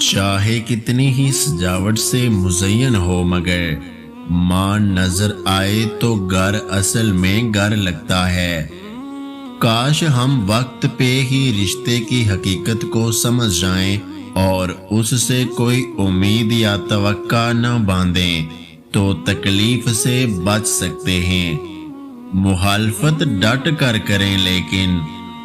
चाहे कितनी ही सजावट से मुज़य्यन हो, मगर मां नजर आए तो घर असल में घर लगता है। काश हम वक्त पे ही रिश्ते की हकीकत को समझ जाएं और उससे कोई उम्मीद या तवक्का न बांधें तो तकलीफ से बच सकते हैं। मुखालफत डट कर करें, लेकिन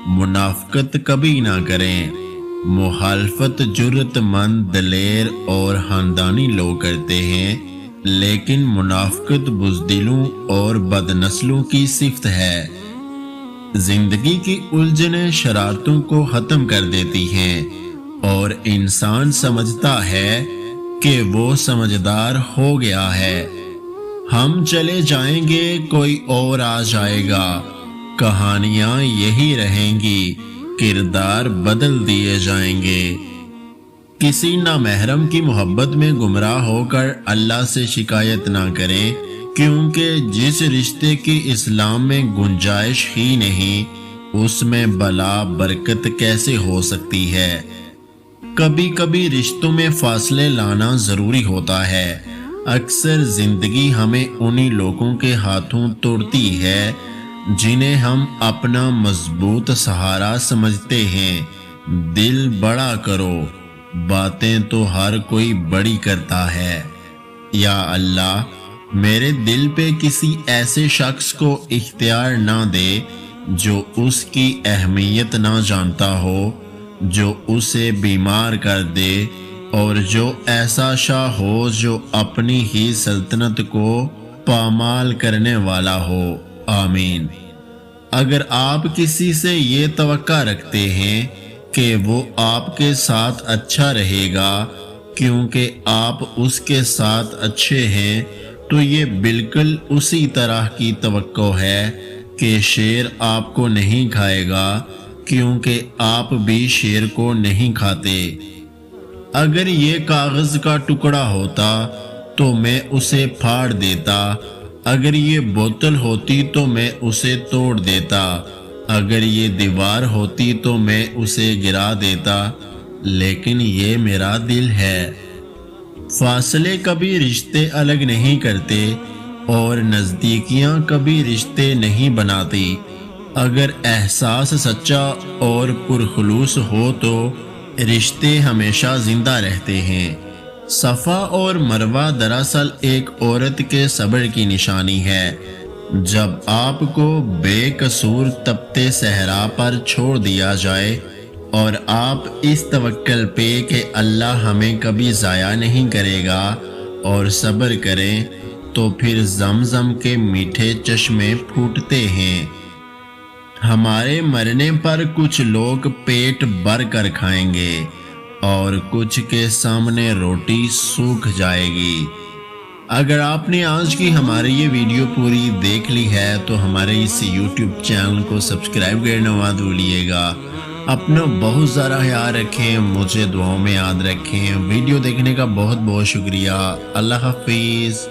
मुनाफकत कभी ना करें। मुखालफत जुर्रतमंद, दिलेर और खानदानी लोग करते हैं, लेकिन मुनाफकत बुज़दिलों और बदनस्लों की सिफ्त है। जिंदगी की उलझनें शरारतों को ख़त्म कर देती हैं और इंसान समझता है कि वो समझदार हो गया है। हम चले जाएंगे, कोई और आ जाएगा, कहानियां यही रहेंगी, किरदार बदल दिए जाएंगे। किसी नामहरम की मोहब्बत में गुमराह होकर अल्लाह से शिकायत ना करें, क्योंकि जिस रिश्ते की इस्लाम में गुंजाइश ही नहीं, उसमें बला बरकत कैसे हो सकती है। कभी कभी रिश्तों में फासले लाना ज़रूरी होता है। अक्सर ज़िंदगी हमें उन्हीं लोगों के हाथों तोड़ती है जिन्हें हम अपना मजबूत सहारा समझते हैं। दिल बड़ा करो, बातें तो हर कोई बड़ी करता है। या अल्लाह, मेरे दिल पे किसी ऐसे शख्स को इख्तियार ना दे जो उसकी अहमियत ना जानता हो, जो उसे बीमार कर दे, और जो ऐसा शाह हो जो अपनी ही सल्तनत को पामाल करने वाला हो। आमीन। अगर आप किसी से ये तवक्का रखते हैं कि वो आपके साथ अच्छा रहेगा क्योंकि आप उसके साथ अच्छे हैं, तो ये बिल्कुल उसी तरह की तवक्को है कि शेर आपको नहीं खाएगा क्योंकि आप भी शेर को नहीं खाते। अगर ये कागज का टुकड़ा होता तो मैं उसे फाड़ देता, अगर ये बोतल होती तो मैं उसे तोड़ देता, अगर ये दीवार होती तो मैं उसे गिरा देता, लेकिन ये मेरा दिल है। फासले कभी रिश्ते अलग नहीं करते और नज़दीकियां कभी रिश्ते नहीं बनाती। अगर एहसास सच्चा और पुरखुलूस हो तो रिश्ते हमेशा जिंदा रहते हैं। सफ़ा और मरवा दरअसल एक औरत के सब्र की निशानी है। जब आपको बेकसूर तपते सहरा पर छोड़ दिया जाए और आप इस तवक्कल पे कि अल्लाह हमें कभी ज़ाया नहीं करेगा और सब्र करें, तो फिर ज़मज़म के मीठे चश्मे फूटते हैं। हमारे मरने पर कुछ लोग पेट भर कर खाएंगे और कुछ के सामने रोटी सूख जाएगी। अगर आपने आज की हमारी ये वीडियो पूरी देख ली है तो हमारे इस YouTube चैनल को सब्सक्राइब करना मत भूलिएगा। अपना बहुत ज़्यादा ख्याल रखें, मुझे दुआओं में याद रखें। वीडियो देखने का बहुत बहुत शुक्रिया। अल्लाह हाफिज़।